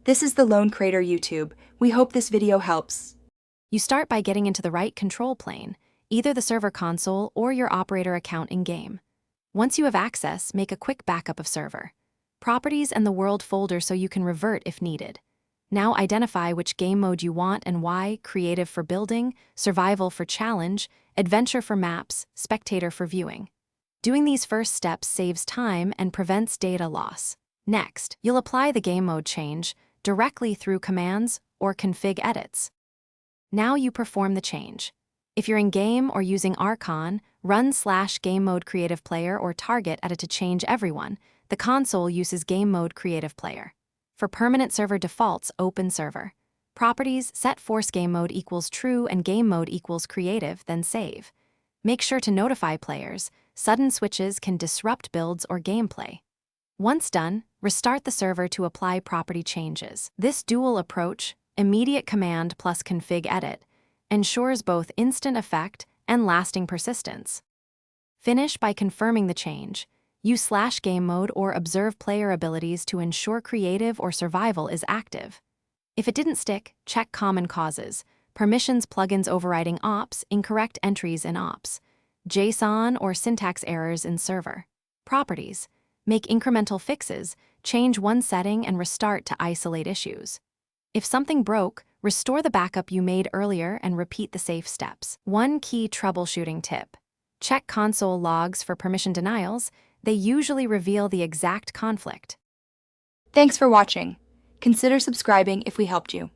This is the Lone Crater YouTube. We hope this video helps. You start by getting into the right control plane, either the server console or your operator account in-game. Once you have access, make a quick backup of server, properties, and the world folder so you can revert if needed. Now identify which game mode you want and why: creative for building, survival for challenge, adventure for maps, spectator for viewing. Doing these first steps saves time and prevents data loss. Next, you'll apply the game mode change directly through commands or config edits. Now you perform the change. If you're in game or using Archon, run /game mode creative player or target at it to change everyone. The console uses game mode creative player. For permanent server defaults, open server. Properties, set force game mode equals true and game mode equals creative, then save. Make sure to notify players. Sudden switches can disrupt builds or gameplay. Once done, restart the server to apply property changes. This dual approach, immediate command plus config edit, ensures both instant effect and lasting persistence. Finish by confirming the change. Use /game mode or observe player abilities to ensure creative or survival is active. If it didn't stick, check common causes: permissions, plugins overriding ops, incorrect entries in ops, JSON or syntax errors in server. Properties. Make incremental fixes, change one setting and restart to isolate issues. If something broke, restore the backup you made earlier and repeat the safe steps. One key troubleshooting tip: check console logs for permission denials. They usually reveal the exact conflict. Thanks for watching. Consider subscribing if we helped you.